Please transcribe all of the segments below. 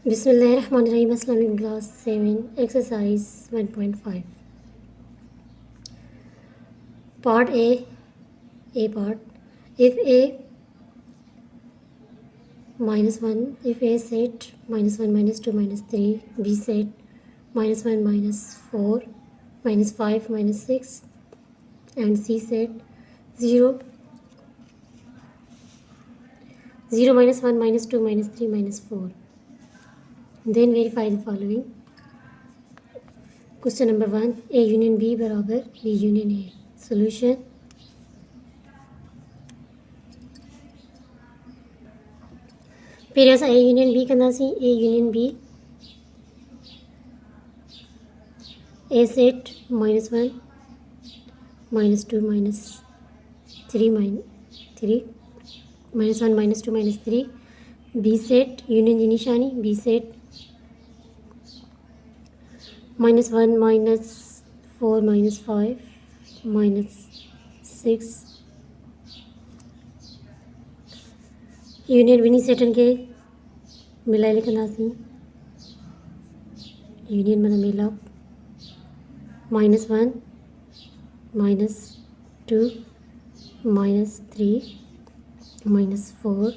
बिस्मिल्लाहिर्रहमानिर्रहीम। अस्सलाम वालेकुम class 7 exercise 1.5 part A part if A -1 if A set -1 -2 -3 B set -1 -4 -5 -6 and C set 0 -1 -2 -3 -4 then verify the following. Question number 1 A union B बराबर B union A. Solution फिर ऐसा A union B करना सी A union B A set -1 -2 -3 -3 -1 -2 -3 B set union की निशानी B set -1 -4 -5 -6 union बिनी सेटन के मिलाई लिखंदासीं union माना मिलाप -1 -2 -3 -4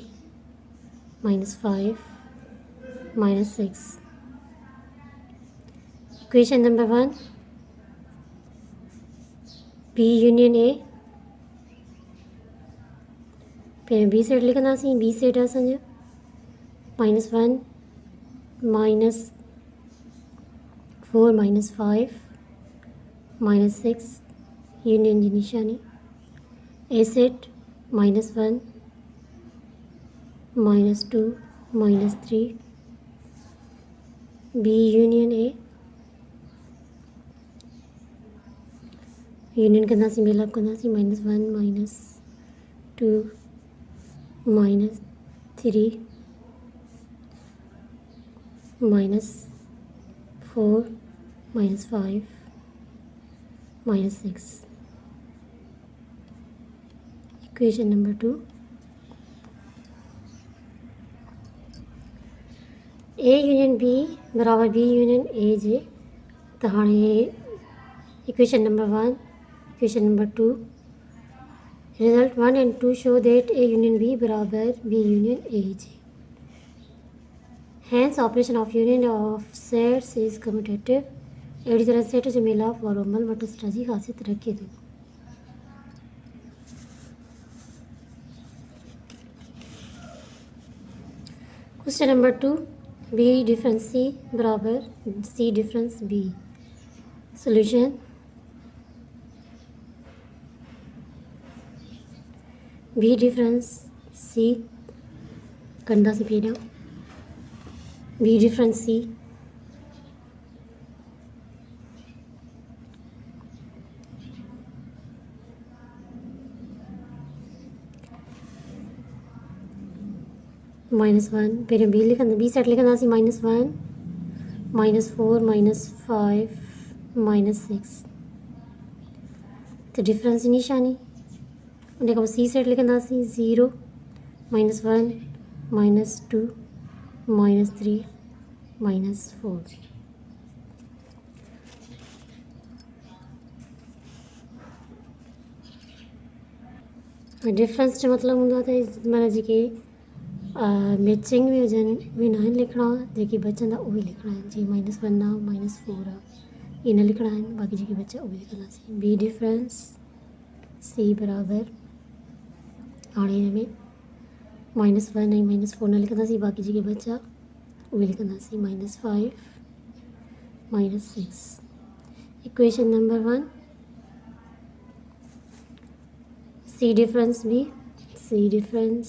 -5 -6 equation number 1 B union A फिर B सेट लिखंदासीं B सेट असांजो -1 -4 -5 -6 यूनियन जी निशानी A set -1 -2 -3 B union A union करनासी मिलाप करनासी -1 -2 -3 -4 -5 -6 equation number 2 A union B बराबर B यूनियन A जे त हाणे equation number 1 equation number 2 result 1 and 2 show that A union B बराबर B union A J hence operation of union of sets is commutative अहिड़ी तरह set जो मिलाप वारो अमल मटस्टा जी ख़ासियत रखे थो question number 2 B difference C बराबर C difference B solution B difference C कंदासीं पहिरियों B डिफरेंस C -1 पहिरियों B लिखंदा B सेट लिखंदासीं -1 -4 -5 -6 त डिफरेंस जी निशानी उन खां पोइ C सेट लिखंदासीं 0 -1 -2 -3 -4 डिफरेंस जो मतिलबु हूंदो आहे त माना जेके मैचिंग में हुजनि उहे न आहिनि लिखणा जेके बचंदा उहे लिखणा आहिनि जीअं -1 आहे -4 आहे इहे न लिखणा आहिनि बाक़ी जेके बचा उहे लिखंदासीं B डिफरेंस C बराबर हाणे हिन में -1 ऐं -4 न लिखंदासीं बाक़ी जेके बचा उहे लिखंदासीं -5 -6 equation number 1 C difference B C difference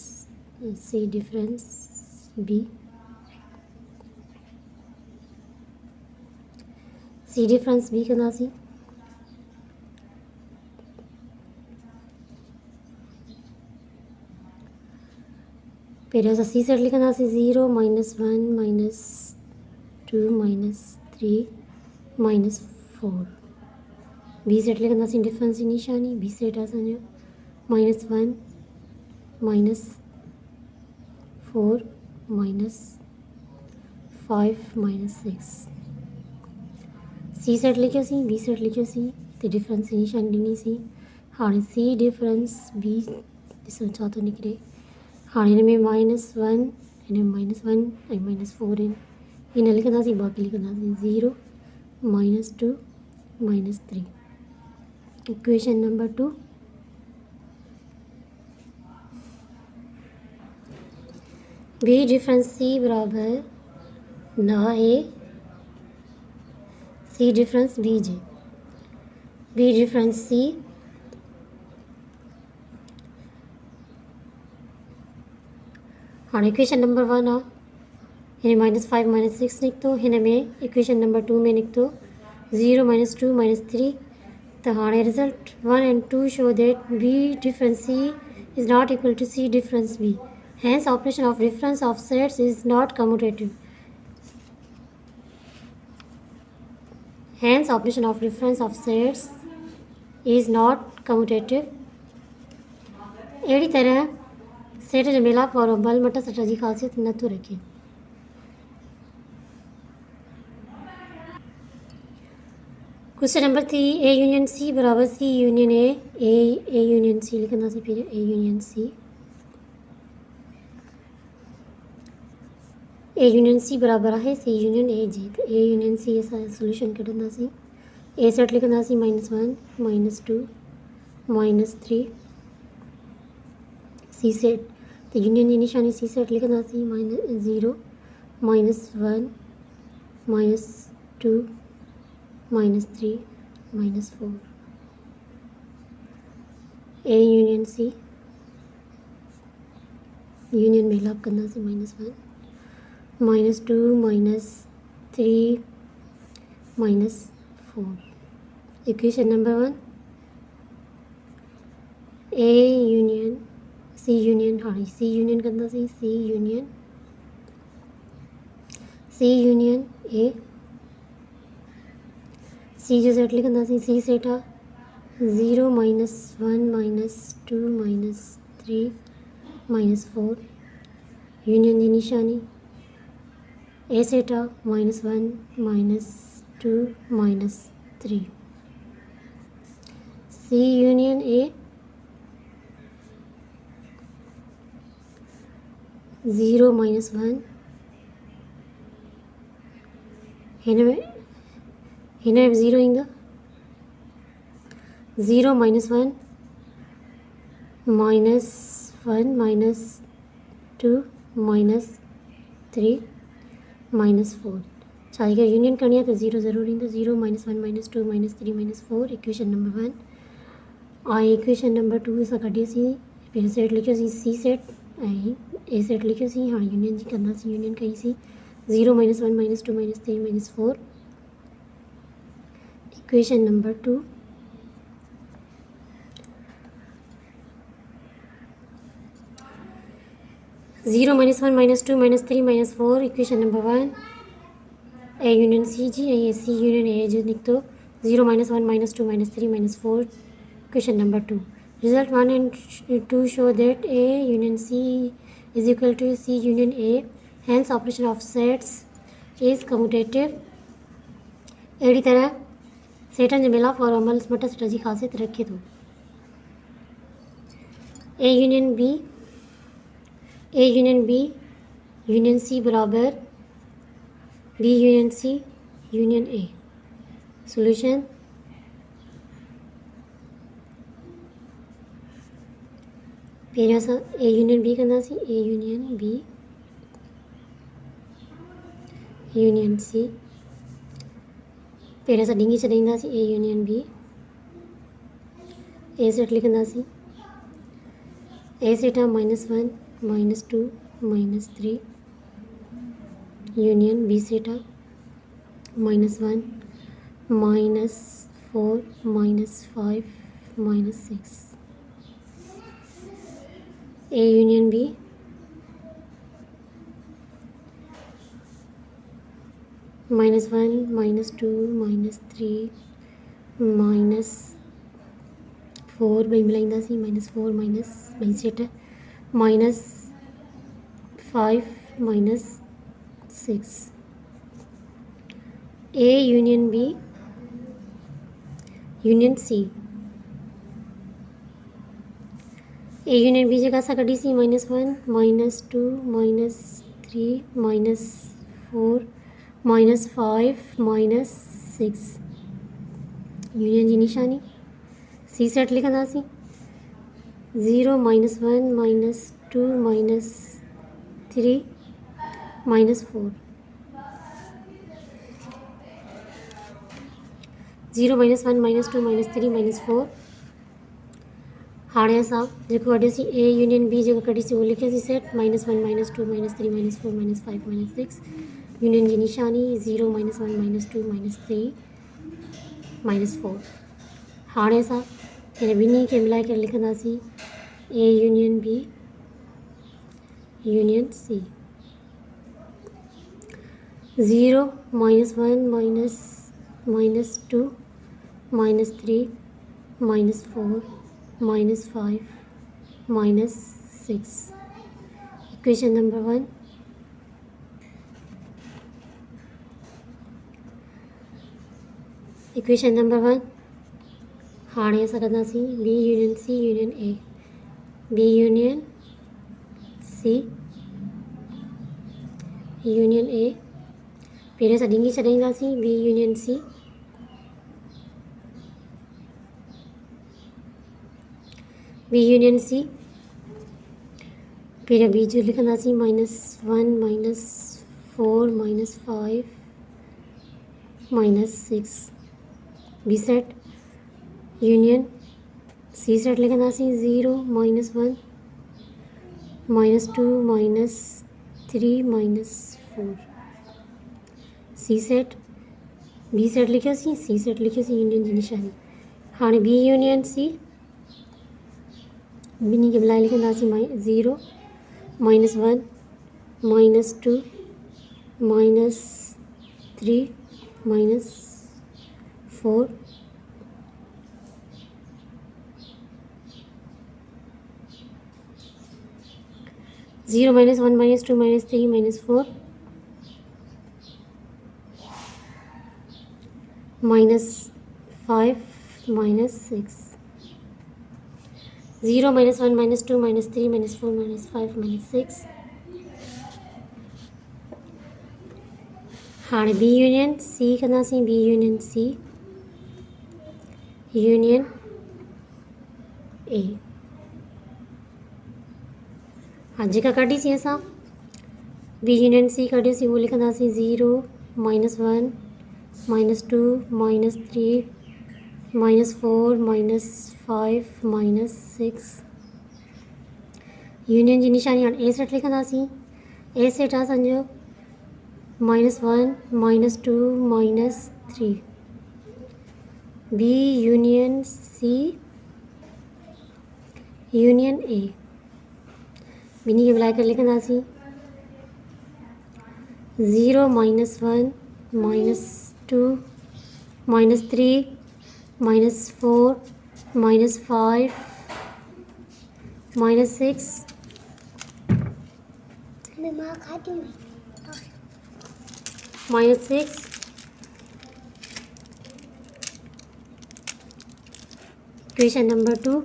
B C difference B कंदासीं पहिरियों असां C सेट लिखंदासीं 0 -1 -2 -3 -4 B सेट लिखंदासीं डिफरेंस जी निशानी B सेट असांजो -1 -4 -5 5 माइनस 6 सी सेट लिखियो सी बी सेट लिखियो सी तो डिफरेंस जी निशानी ॾिनी सी। हाँ सी डिफरेंस बी ॾिसो छा थो निकिरे। हाँ इन में -1 इन में -1 ऐं -4 आहिनि। इन लिखंदासीं बाक़ी लिखंदासीं 0 -2 -3। Equation number 2 B difference C बराबर ना ए सी डिफरेंस बी जे बी डिफरेंस सी हाँ इक्वेशन नंबर 1 आ हिन -5 -6 निकितो। हिन में इक्वेशन नंबर 2 में निकितो 0 -2 -3। तो हाँ result 1 and 2 show that B difference C is not equal to C difference B. Hence operation of difference of sets is not commutative. Hence operation of difference of sets is not commutative. अहिड़ी तरह set जो मिलाप वारो बल मट सट जी ख़ासियत नथो रखे। Question number 3 A union C बराबर सी यूनियन ए यूनियन सी लिखंदासीं पहिरियों ए यूनियन सी बराबर है सी यूनियन ए जे। तो ए यूनियन सी असां सोल्यूशन कढंदासीं। ए सेट लिखंदासीं -1 -2 -3 सी सेट तो यूनियन जी निशानी सी सेट लिखंदासीं -0 -1 -2 -3 -4 ए यूनियन सी यूनियन में लाभ कंदासीं -1 -2 -3 -4। Equation number 1 A union C union हाँ सी यूनियन कंदासीं सी यूनियन ए सी जो सेट लिखंदासीं सी सेट आहे 0 -1 -2 -3 -4 यूनियन जी निशानी ए सेट आहे -1 -2 -3 सी यूनियन ए 0 -1 हिन में 0 ईंदो 0 -1 -1 -2 -3 -4 छा इहा यूनियन करणी आहे त 0 ज़रूरु ईंदो 0 -1 -2 -3 -4 इक्वेशन नंबर 1 ऐं इक्वेशन नंबर 2 असां कढियोसीं पहिरियों सेट लिखियोसीं सी सेट ऐं ए सेट लिखियोसीं। हाँ यूनियन जी कंदासीं यूनियन कईसीं 0 -1 -2 -3 -4 equation number 2 0 -1 -2 -3 -4 equation number 1 A union C जी ऐं सी यूनियन ए जो निकितो 0 -1 -2 -3 -4 equation number 2 result 1 and 2 show that A union C is equal to C union A. Hence operation of sets is commutative. अहिड़ी तरह सेटनि जो मिलाप वारो अमल मट सट जी ख़ासियत रखे थो। A union B union C बराबर B union C union A solution पहिरियों असां ए यूनियन बी कंदासीं A union B union C पहिरियों असां ॾिंगी छॾींदासीं A union B A set लिखंदासीं ए सेट आहे -1 -2 -3 यूनियन बी सेट आहे -1 -4 -5 -6 ए यूनियन बी -1 -2 -3 -4 ॿई मिलाईंदासीं -4 ॿई set -5 -6 A union B union C। A union B जगह सा कढी सी -1 -2 -3 -4 -5 -6 यूनियन जी निशानी C सेट लिखंदासीं 0 -1 -2 -3 -4 0 -1 -2 -3 -4 हाणे असां जेको कढियोसीं A यूनियन B जेको कढीसीं उहो लिखियोसीं सेट -1 -2 -3 -4 -5 -6 यूनियन जी निशानी 0 -1 -2 -3 -4 हाणे असां हिन ॿिन्ही खे मिलाए करे लिखंदासीं A union B union C 0 -1 -2 -3 -4 -5 -6 equation number 1 equation number 1 हाणे असां कंदासीं B union C union A B union C union A पहिरें असां ॾिंगी छॾींदासीं B union C B union C पहिरें B जो लिखंदासीं -1 -4 -5 -6 B set union C set लिखंदासीं 0 -1 -2 -3 -4 C set B set लिखियोसीं C set लिखियोसीं union जी निशानी हाणे B यूनियन C ॿिन्ही खे मिलाए लिखंदासीं 0 -1 -2 -3 -4 0 -1 -2 -3 -4 -5 -6 0 -1 -2 -3 -4 -5 -6 हाणे B यूनियन C कंदासीं B union C union A हाँ जेका कढीसीं असां B यूनियन C कढियोसीं उहो लिखंदासीं 0 -1 -2 -3 -4 -5 -6 यूनियन जी निशानी हाणे A सेट लिखंदासीं A सेट आहे असांजो -1 -2 -3 B union C union A ॿिन्ही खे मिलाए करे लिखंदासीं 0 -1 -2 -3 -4 -5 -6 -6 equation number 2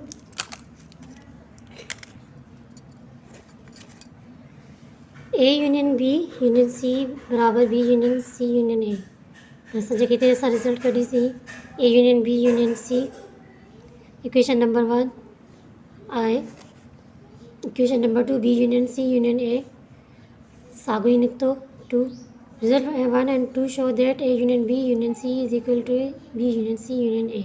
A union B union C बराबर B union C union A असां जेके हिते असां रिज़ल्ट कढीसीं A union B union C equation number 1 आहे equation number 2 B union C union A साॻियो ई निकितो 2 result 1 and 2 show that A union B union C is equal to B union C union A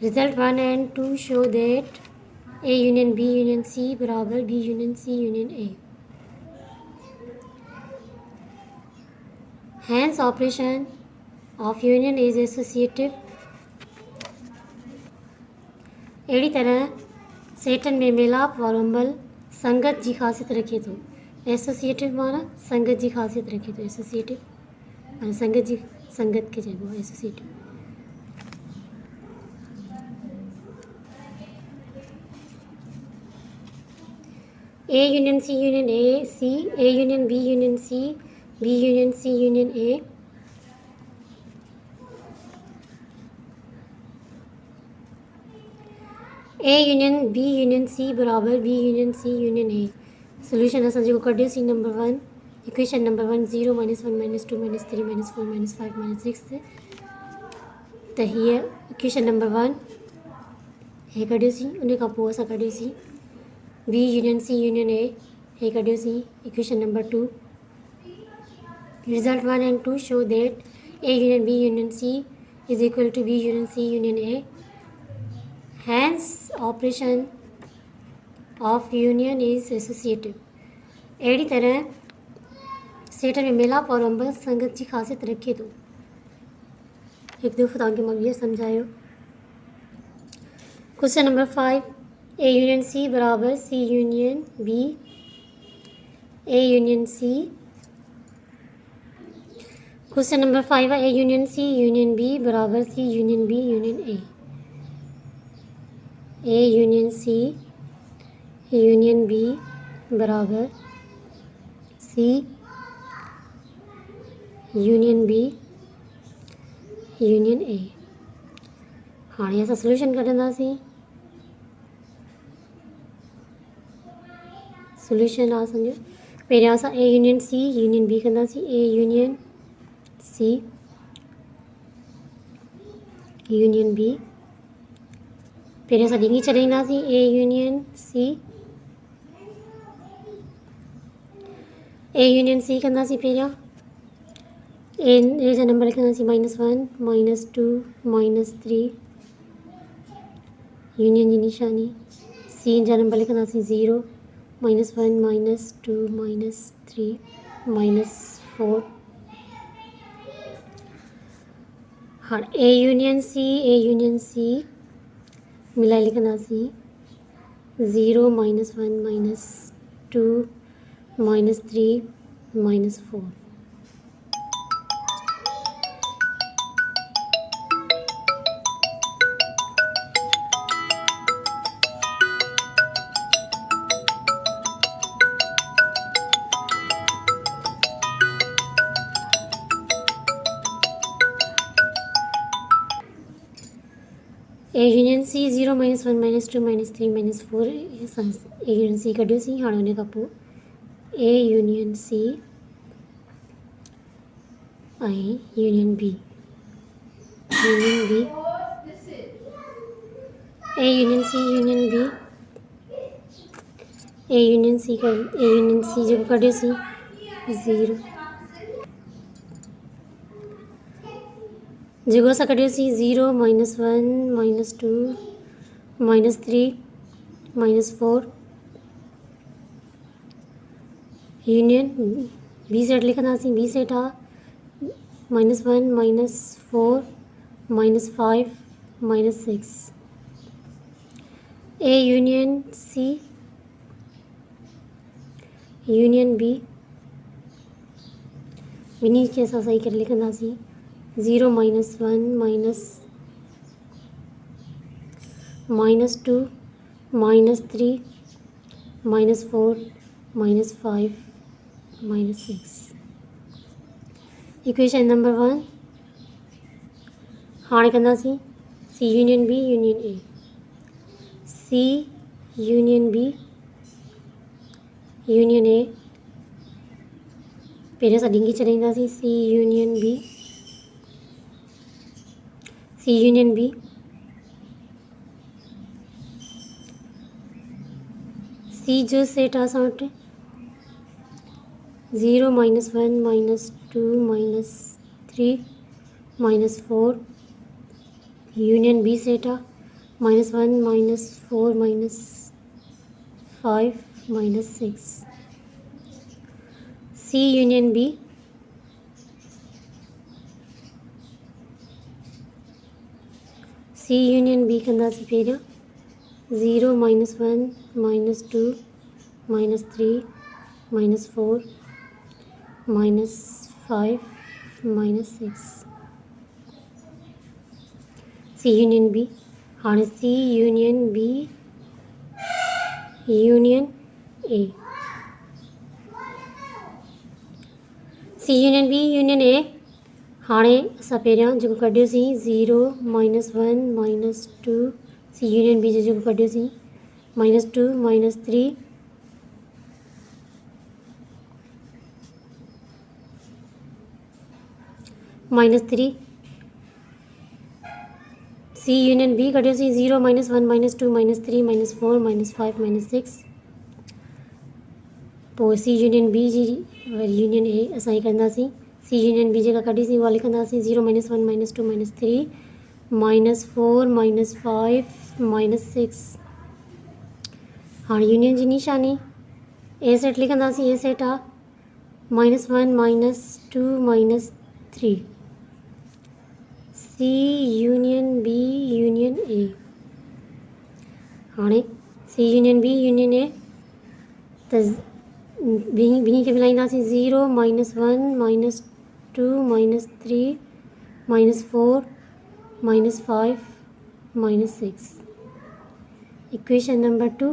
Result 1 and 2 show that A union B union C बराबर B union C union A. Hence operation of union is associative. अहिड़ी तरह सेटन में मेलाप वारो अमल संगत जी ख़ासियत रखे थो. Associative माना संगत जी ख़ासियत रखे थो. एसोसिएटिव माना संगत खे चइबो आहे associative. A union C union A, C, A union B union C, B union C union A. A union B union C बराबर B union C union A. Solution असां जेको कढियो सी नंबर 1, इक्वेशन नंबर 1 0 -1 -2 -3 -4 -5 -6 त हीअ equation number 1 हे कढियोसीं। उन खां पोइ असां कढियोसीं B union C union A, हे कढियोसीं equation number 2। Result 1 and 2 show that A union B union C is equal to B union C union A. Hence operation of union is associative. अहिड़ी तरह set में मिलाप और अंब संगत जी ख़ासियत रखे थो। हिकु दफ़ो तव्हांखे मां ॿीहर सम्झायो। Question number 5, A union C बराबर C union B, A union C। Question number 5 है A union C union B बराबर C union B union A। A union C union B बराबर C union B union A। हाणे असां solution कढंदासीं। Solution आहे असांजो पहिरियां असां A union C union B कंदासीं। A union C union B पहिरियों असां डिंगी छॾींदासीं। A union C, A union C कंदासीं पहिरियां। ए जा नंबर लिखंदासीं -1 -2 -3 यूनियन जी निशानी। C जा नंबर लिखंदासीं 0 -1 -2 -3 -4। हाणे A union C मिलाए लिखंदासीं 0 -1 -2 -3 -4। A union C 0 -1 -2 -3 -4 A union C कढियोसीं। हाणे उन खां पोइ A union C ऐं union B A union C union B A union C जेको कढियोसीं 0 जेको असां कढियोसीं 0 -1 -2 -3 -4 यूनियन बी सेट लिखंदासीं। बी सेट आहे -1 -4 -5 -6। A union C union B ॿिन्ही खे असां सही करे लिखंदासीं 0 -1 -2 -3 -4 -5 -6। इक्वेशन नंबर 1 हाणे कंदासीं C union B union A। C union B union A पहिरियों असां डिंगी छॾींदासीं। C union B C जो सेट आहे असां वटि 0 -1 -2 -3 -4 यूनियन B सेट आहे -1 -4 -5 -6। C union B कंदासीं पहिरियों 0 -1 -2 -3 -4 -5 -6। C union B हाणे C union B union A C union B union A. हाणे असां पहिरियां जेको कढियोसीं 0 -1 -2 सी यूनियन बी जो जेको कढियोसीं -2 -3 -3 सी यूनियन बी कढियोसीं 0 -1 -2 -3 -4 -5 -6 पोइ सी यूनियन बी जी वरी यूनियन ए असां कंदासीं सी यूनियन बी जेका कढीसीं उहा लिखंदासीं 0 -1 -2 -3 -4 -5 -6 हाणे यूनियन जी निशानी ए सेट लिखंदासीं ए सेट आहे -1 -2 -3 C union B union A. हाणे C union B union A त ॿिन्ही खे मिलाईंदासीं 0 -1 -2 -3 -4 -5 -6 equation number 2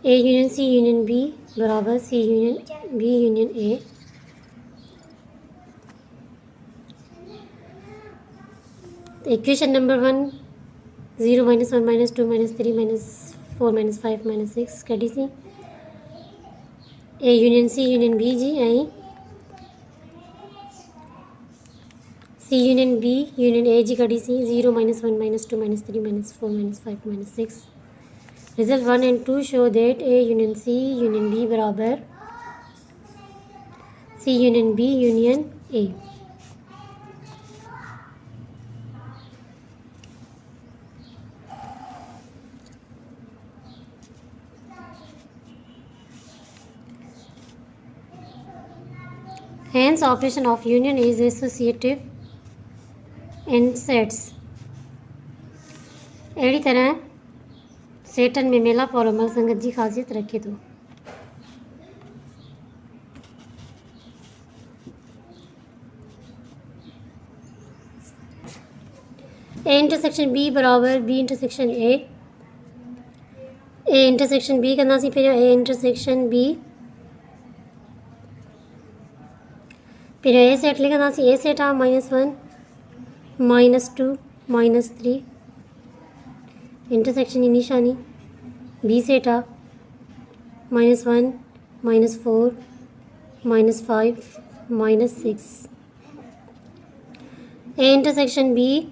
A union C union B बराबर C union B union A. Equation number 1 0 -1 -2 -3 -4 -5 -6 कढीसीं A union C union B जी ऐं C union B union A जी कढीसीं 0 -1 -2 -3 -4 -5 -6 Result 1 and 2 show that A union C union B बराबर C union B union A। Hence operation of union is associative in sets। अहिड़ी तरह सेटन में मेलाप और अमल संगत जी ख़ासियत रखे थो। ए इंटरसेक्शन बी बराबर B intersection A intersection B कंदासीं पहिरियों ए इंटरसेक्शन बी पहिरियों ए सेट लिखंदासीं ए सेट आहे -1 -2 -3 इंटरसेक्शन जी निशानी बी सेट आहे -1 -4 -5 -6 ए इंटरसेक्शन बी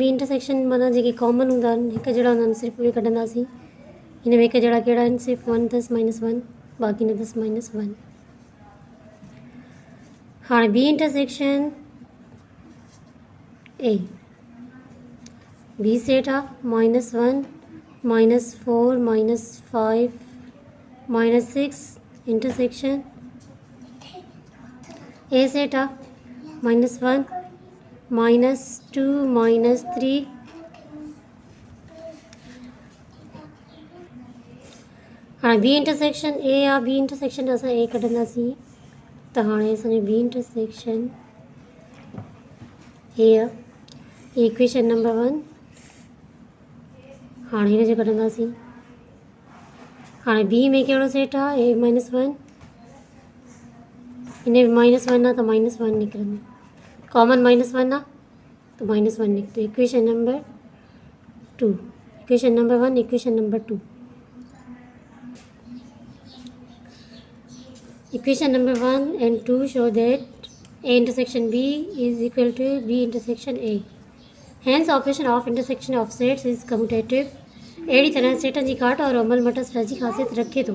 इंटरसेक्शन माना जेके कॉमन हूंदा आहिनि हिकु जहिड़ा हूंदा आहिनि सिर्फ़ु उहे कढंदासीं हिन में हिकु जहिड़ा कहिड़ा आहिनि सिर्फ़ु 1 10 -1 बाक़ी न 10 -1। हाणे B intersection A B set आहे -1 -4 -5 -6 इंटरसेक्शन ए सेट आहे -1 -2 -3 हाणे बी इंटरसेक्शन ए आहे बी इंटरसेक्शन असां ए कढंदासीं त हाणे असांजो बी इंटरसेक्शन ए आहे इक्वेशन नंबर 1 हाणे हिन जो कढंदासीं। हाणे बी में कहिड़ो सेट आहे ए -1 हिन में -1 आहे त -1 निकिरंदो कॉमन -1 आहे तो -1 निकतो equation number 2 equation number 1 equation number 2 equation number 1 and 2 show that A intersection B is equal to B intersection A। Hence operation of intersection of sets is commutative। अहिड़ी तरह सेटन जी काट और अमल मटस जी ख़ासियत रखे थो।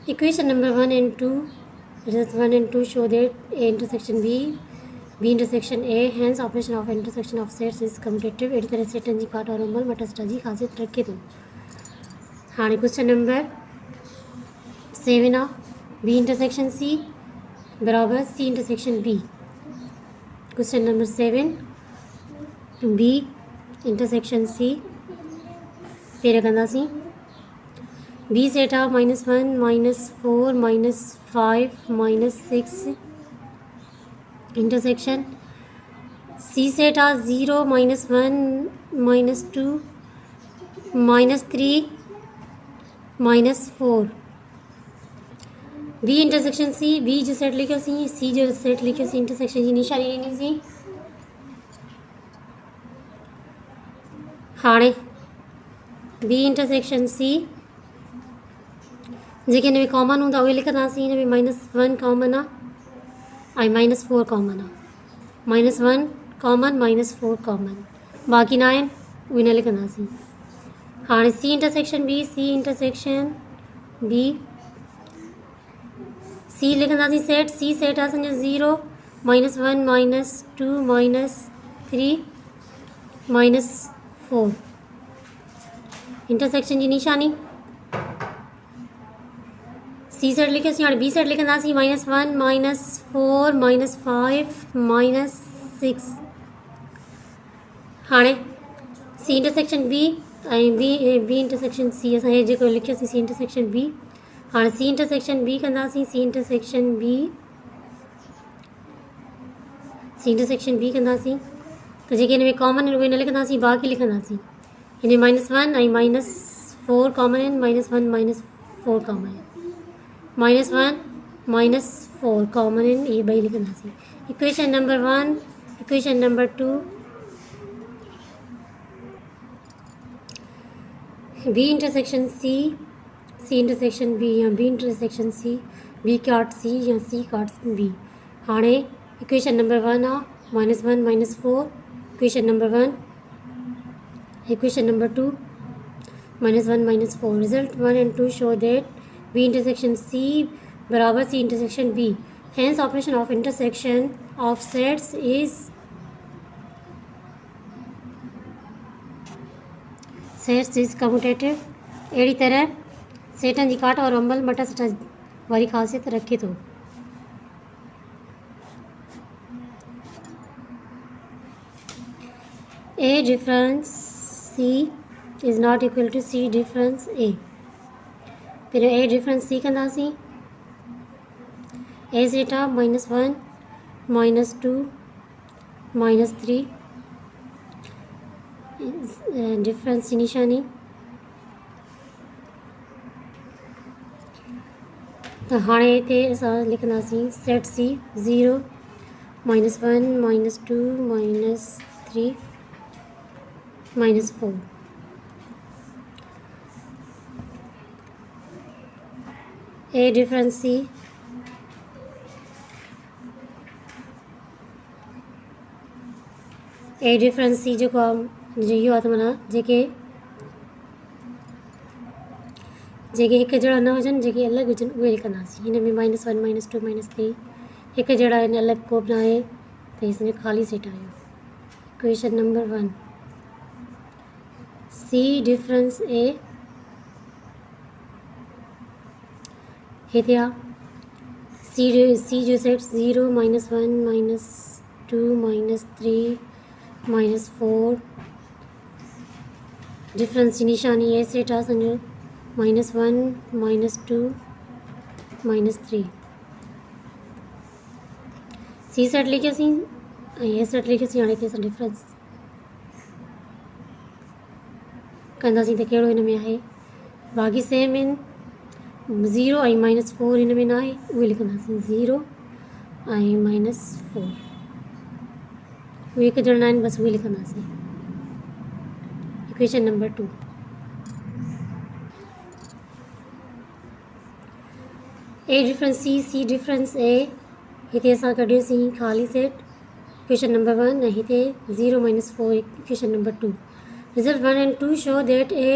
Equation number 1 and 2 results 1 and 2 show that A intersection B intersection A। Hence operation of intersection of sets is commutative। अहिड़ी तरह सेटन जी काट और अमल मटस जी ख़ासियत रखे थो। हाणे क्वेश्चन नंबर 7 आहे बी इंटरसेक्शन सी बराबर C intersection B. Question number 7 B intersection C पहिरियों कंदासीं B set of -1 -4 -5 -6 intersection C set of 0 -1 -2 -3 -4 B intersection C B जो सेट लिखियो सी जो सेट लिखियो इंटरसेक्शन जी निशानी ॾिनी सी हाणे बी इंटरसेक्शन सी जेके हिन में कॉमन हूंदा उहे लिखंदासीं हिन में -1 कॉमन आहे ऐं -4 कॉमन आहे -1 कॉमन -4 कॉमन बाक़ी न आहिनि उहे न लिखंदासीं हाणे सी इंटरसेक्शन बी सी लिखंदासीं सेट सी सेट आहे असांजो 0 -1 -2 -3 -4 इंटरसेक्शन जी निशानी सी सेट लिखियोसीं हाणे बी सेट लिखंदासीं -1 -4 -5 -6 हाणे सी इंटरसेक्शन बी ऐं बी इंटरसेक्शन सी असां हे जेको लिखियोसीं सी इंटरसेक्शन बी हाणे सी इंटरसेक्शन बी कंदासीं सी इंटरसेक्शन बी कंदासीं त जेके हिन में कॉमन आहिनि उहे न लिखंदासीं बाक़ी लिखंदासीं हिन में -1 ऐं -4 कॉमन आहिनि -1 -4 कॉमन आहिनि -1 -4 कॉमन आहिनि इहे ॿई लिखंदासीं equation number 1 equation number 2 B intersection C intersection B या बी इंटरसेक्शन सी बी काट सी या सी काट बी हाणे इक्वेशन नंबर 1 आहे -1 -4 equation number 1 equation number 2 -1 -4 result 1 and 2 show that B intersection C बराबर C intersection B hence operation of intersection of sets is commutative अहिड़ी तरह सेटनि जी काट और अमल मटा सटा वारी ख़ासियत रखे थो A difference C is not equal to C difference A फिर A difference C कंदासीं A सेट ऑफ -1 -2 -3 डिफरेंस जी निशानी त हाणे हिते असां लिखंदासीं सेट सी 0 -1 -2 -3 -4 A डिफरेंस सी जेको आहे इहो आहे त माना जेके हिकु जहिड़ा न हुजनि जेके अलॻि हुजनि उहे लिखंदासीं हिन में -1 -2 -3 हिकु जहिड़ा आहिनि अलॻि को बि न आहे त हीअ असांजो ख़ाली सेट आयो equation number 1 C difference A हिते आहे C जो सेट 0 -1 -2 -3 -4 डिफरेंस जी निशानी ए सेट आहे असांजो -1 -2 -3 सी सेट लिखियोसीं ऐं ए सेट लिखियोसीं हाणे हिते असां डिफरेंस कंदासीं त कहिड़ो हिन में आहे बाक़ी सेम आहिनि 0 ऐं -4 हिन में न आहे उहे लिखंदासीं 0 ऐं -4 उहे हिकु जहिड़ा न आहिनि बसि उहे लिखंदासीं equation number 2 A difference C difference A हिते असां कढियोसीं ख़ाली सेट इक्वेशन नंबर 1 ऐं हिते 0 -4 equation number 2 result 1 and 2 show that A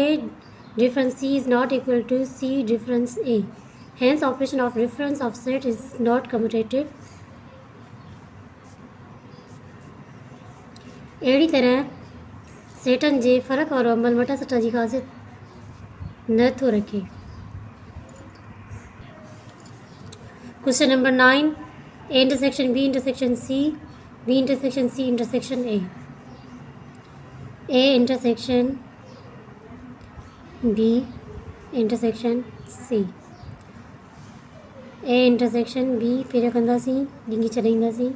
difference C is not equal to C difference A hence operation of difference of set is not commutative अहिड़ी तरह सेटनि जे फ़र्क़ु वारो अमल मटा सटा जी ख़ासियत नथो रखे question number 9 A intersection B intersection C B intersection C intersection A intersection B intersection C. A intersection B फिर कंदासीं ॾिंगी छॾींदासीं।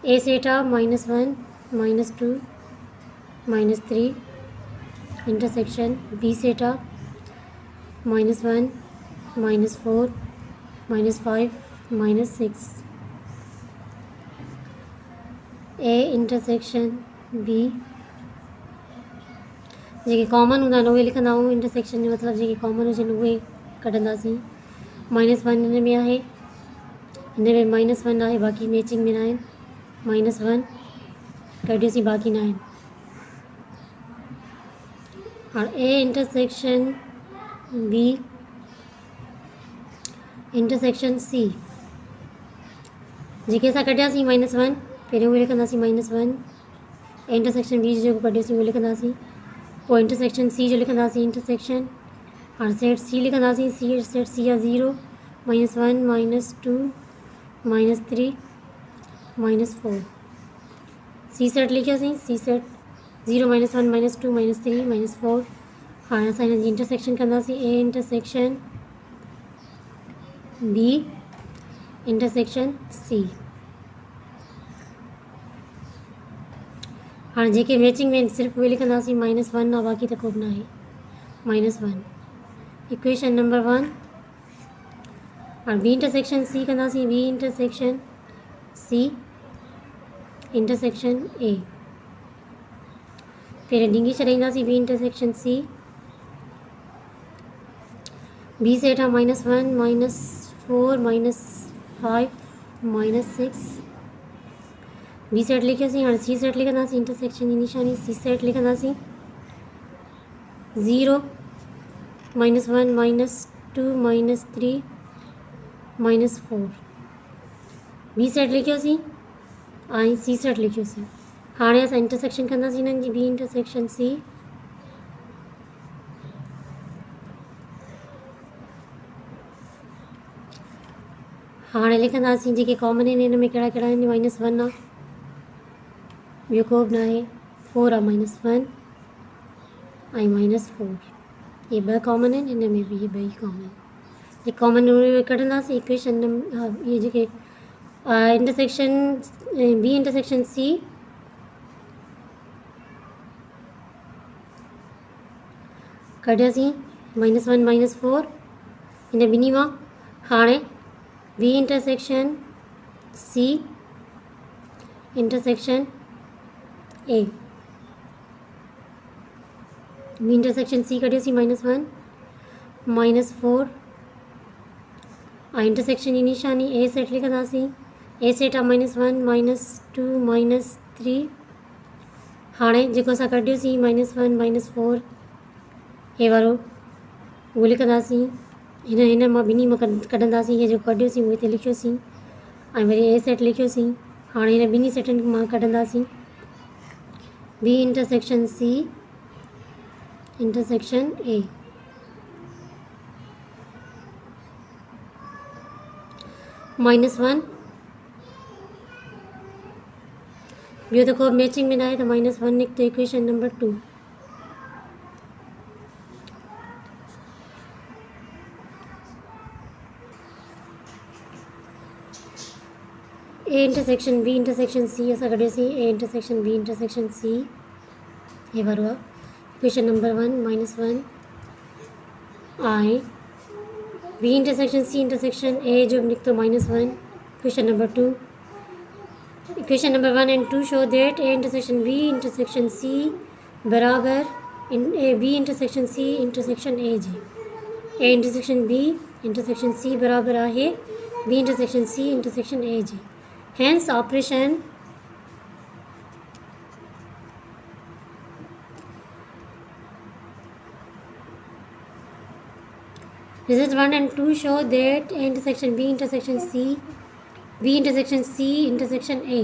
ए सेटा -1 -2 -3 इंटरसेक्शन बी सेटा -1 -4 -5 -6। ए इंटरसेक्शन बी जेके कॉमन हूंदा आहिनि उहे लिखंदा आहियूं। इंटरसेक्शन जो मतिलबु जेके कॉमन हुजनि उहे कढंदासीं। -1 हिन में आहे, हिन में -1 आहे, बाक़ी मैचिंग में न आहिनि। -1 कढियोसीं, बाक़ी न आहिनि। हाणे A intersection B intersection C जेके असां कढियासीं -1 पहिरियों उहे लिखंदासीं -1। ए इंटरसेक्शन बी जेको कढियोसीं उहो लिखंदासीं। पोइ इंटरसेक्शन सी जो लिखंदासीं इंटरसेक्शन। हाणे सेट सी लिखंदासीं। सेट सी आहे 0 -1 -2 -3 -4। सी सेट लिखियोसीं। सी सेट 0 -1 -2 -3 -4। हाणे असां हिन जी इंटरसेक्शन कंदासीं। A intersection B intersection C. हाँ जेके मैचिंग में सिर्फ उहे लिखंदासीं। -1 आहे, बाक़ी त को बि न आहे। -1 इक्वेशन नंबर 1। हाणे बी इंटरसेक्शन सी कंदासीं। B intersection C intersection A पहिरें ॾिंगी छॾींदासीं। B intersection C B set आहे -1 -4 -5 -6। बी सेट लिखियोसीं। हाणे सी सेट लिखंदासीं। इंटरसेक्शन जी निशानी सी सेट लिखंदासीं। 0 -1 -2 -3 -4। बी सेट लिखियोसीं ऐं सी सेट लिखियोसीं। हाणे असां इंटरसेक्शन कंदासीं हिननि जी। बी इंटरसेक्शन सी हाणे लिखंदासीं जेके कॉमन आहिनि हिन में कहिड़ा कहिड़ा आहिनि। -1 आहे, ॿियो को बि न आहे। 4 आहे -1 ऐं -4 इहे ॿ कॉमन आहिनि। हिन में बि इहे ॿई कॉमन। जे कॉमन उहे कढंदासीं। इक्वेशन नंबर इहे जेके इंटरसेक्शन बी इंटरसेक्शन सी कढियासीं। -1 -4 हिन ॿिन्ही मां। हाणे B intersection C intersection A B intersection C कढियोसीं। -1 -4 ऐं इंटरसेक्शन जी निशानी ए सेट लिखंदासीं। ए सेट आहे -1 -2 -3। हाणे जेको असां कढियोसीं -1 -4 हे वारो उहो लिखंदासीं। हिन मां ॿिन्ही मां कढंदासीं। इहे जेको कढियोसीं उहो हिते लिखियोसीं ऐं वरी ए सेट लिखियोसीं। हाणे हिन ॿिन्ही सेटनि मां कढंदासीं। B intersection C intersection A -1 ॿियो त को मैचिंग में न आहे त -1 निकितो। Equation number 2। A intersection B intersection C असां कढियोसीं। A intersection B intersection C हे वारो आहे इक्वेशन नंबर 1 -1 ऐं B intersection C intersection A जो बि निकितो -1 equation number 2। Equation number 1 and 2 show that A intersection B intersection C बराबर B intersection C intersection A जे। A intersection B intersection C बराबर आहे B intersection C intersection A J. Hence operation result 1 and 2 show that A intersection B intersection C B intersection C intersection A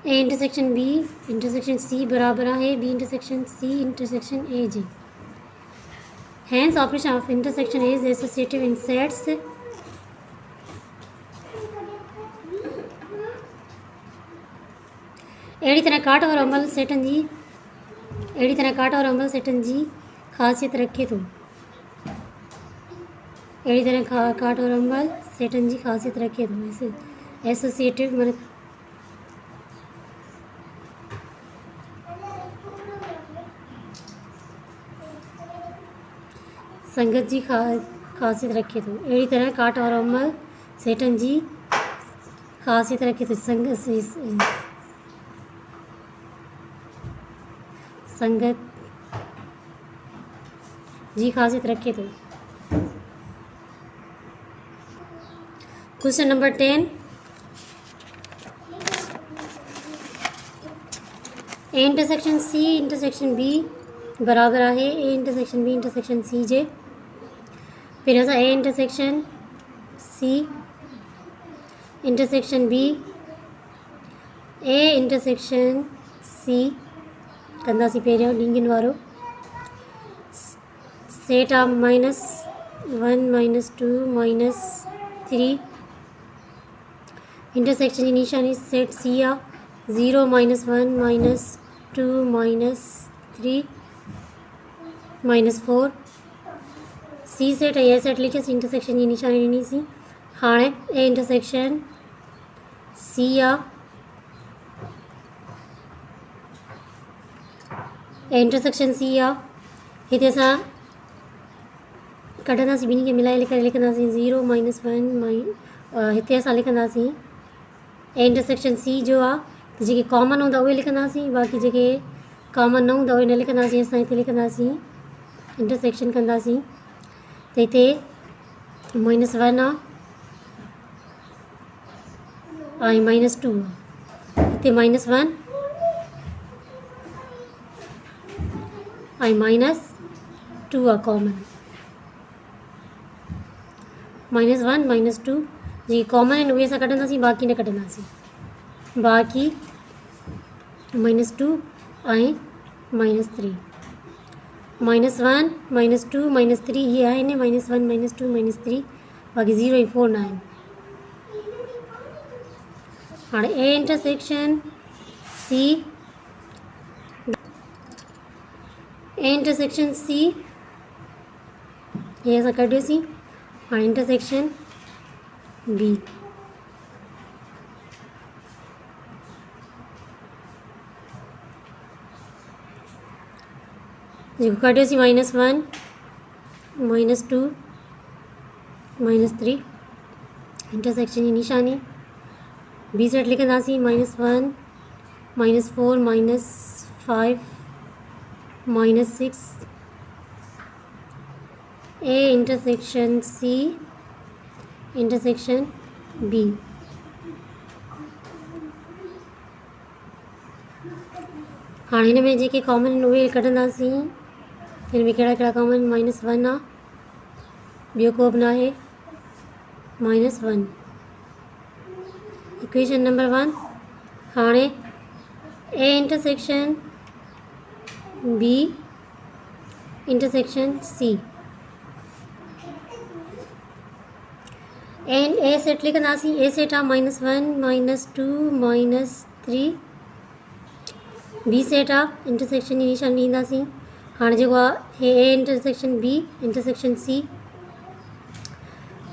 A intersection B intersection C बराबर है B intersection C intersection A J। Hence operation of intersection is associative in sets अहिड़ी तरह काट और अमल सेटनि जी अहिड़ी तरह काट और अमल सेटनि जी ख़ासियत रखे थो। अहिड़ी तरह काट और अमल सेटनि जी ख़ासियत रखे थो। एसोसिएटिव माना संगत जी ख़ासियत रखे थो। अहिड़ी तरह काट और अमल सेटनि जी ख़ासियत रखे थो। संगत जी ख़ासियत रखे थो। Question number 10, A intersection C intersection B बराबर आहे A intersection B intersection C जे। फिर असां A intersection C intersection B A intersection C कंदासीं पहिरियों लींगन वारो सेट ऑफ -1 -2 -3 इंटरसेक्शन जी निशानी सेट सी आ 0 -1 -2 -3 -4 सी सेट ऐं ए सेट लिखियोसीं इंटरसेक्शन जी निशानी ॾिनीसीं। हाणे A intersection C uh A intersection सी आ हिते असां कढंदासीं ॿिन्ही खे मिलाए करे लिखंदासीं 0 -1 हिते असां लिखंदासीं ए इंटरसेक्शन सी जो आहे त जेके कॉमन हूंदा उहे लिखंदासीं, बाक़ी जेके कॉमन न हूंदा उहे न लिखंदासीं। असां हिते लिखंदासीं इंटरसेक्शन कंदासीं त हिते -1 आहे ऐं -2 आहे। हिते -1 ऐं -2 आहे कॉमन। -1 -2 जेके कॉमन आहिनि उहे असां कढंदासीं, बाक़ी न कढंदासीं। बाक़ी -2 ऐं -3 -1 -2 -3 इहे आहिनि -1 -2 -3 बाक़ी 0 ऐं 4 न आहिनि। हाणे A intersection C A intersection C हे असां कढियोसीं। हाणे इंटरसेक्शन बी जेको कढियोसीं -1 -2 -3 इंटरसेक्शन जी निशानी बी सेट लिखंदासीं -1 -4 -5 -6 A intersection C intersection B. हाणे हिन में जेके कॉमन आहिनि उहे कढंदासीं। हिन में कहिड़ा कहिड़ा कॉमन -1 आहे, ॿियो को बि न आहे -1। Equation number 1। हाणे A intersection B intersection C A set लिखंदासीं। ए सेट आहे -1 -2 -3 बी सेट आहे इंटरसेक्शन जी निशानी ॾींदासीं। हाणे जेको आहे A intersection B intersection C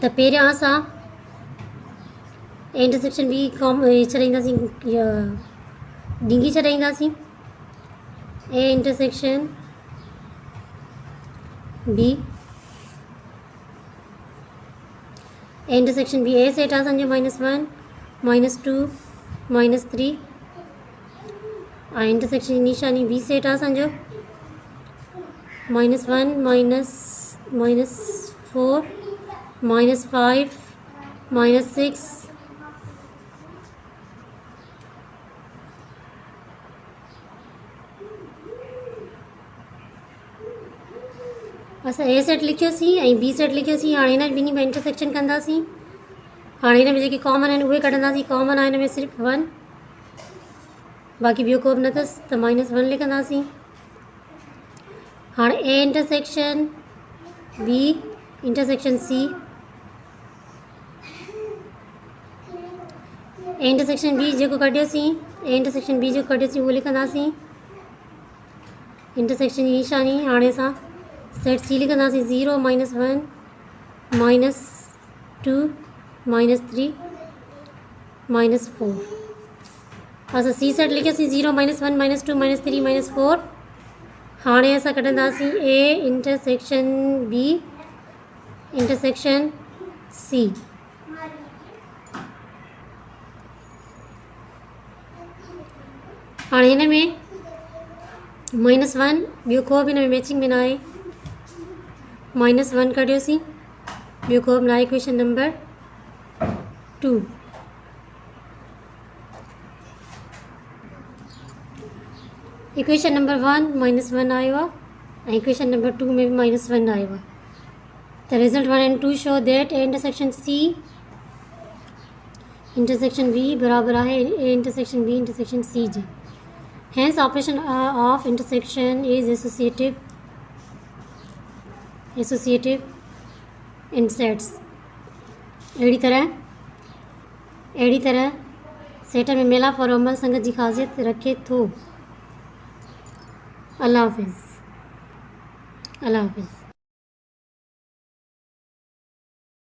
त पहिरियां असां ए इंटरसेक्शन बी छॾाईंदासीं, ॾिंगी छॾाईंदासीं। A intersection B A intersection B A set आहे असांजो -1 -2 -3 ऐं इंटरसेक्शन जी निशानी बी सेट आहे असांजो -1 -4 -5 -6 असां ए सेट लिखियोसीं ऐं बी सेट लिखियोसीं। हाणे हिन ॿिन्ही में इंटरसेक्शन कंदासीं। हाणे हिन में जेके कॉमन आहिनि उहे कढंदासीं। कॉमन आहे हिन में सिर्फ़ु 1, बाक़ी ॿियो को बि न अथसि त -1 लिखंदासीं। हाणे A intersection B intersection C A intersection B जेको कढियोसीं ए इंटरसेक्शन बी जो कढियोसीं उहो लिखंदासीं, इंटरसेक्शन ई निशानी हाणे असां सेट सी लिखंदासीं, 0 -1 -2 -3 -4। असां सी सेट लिखियोसीं 0 -1 -2 -3 -4। हाणे असां कढंदासीं A intersection B intersection C. हाणे हिन में -1 ॿियो को बि हिन में मैचिंग में न आहे, -1 कढियोसीं, ॿियो को बि न आहे। इक्वेशन नंबर 2, इक्वेशन नंबर 1 -1 आयो आहे ऐं इक्वेशन नंबर 2 में बि -1 आयो आहे। The result 1 and 2 show that A intersection C intersection B बराबर आहे A intersection B intersection C J. Hence operation of intersection is associative in sets। अहिड़ी तरह सेट में मेलाप और अमल संगत जी ख़ासियत रखे थो। अल्लाह हाफ़िज़।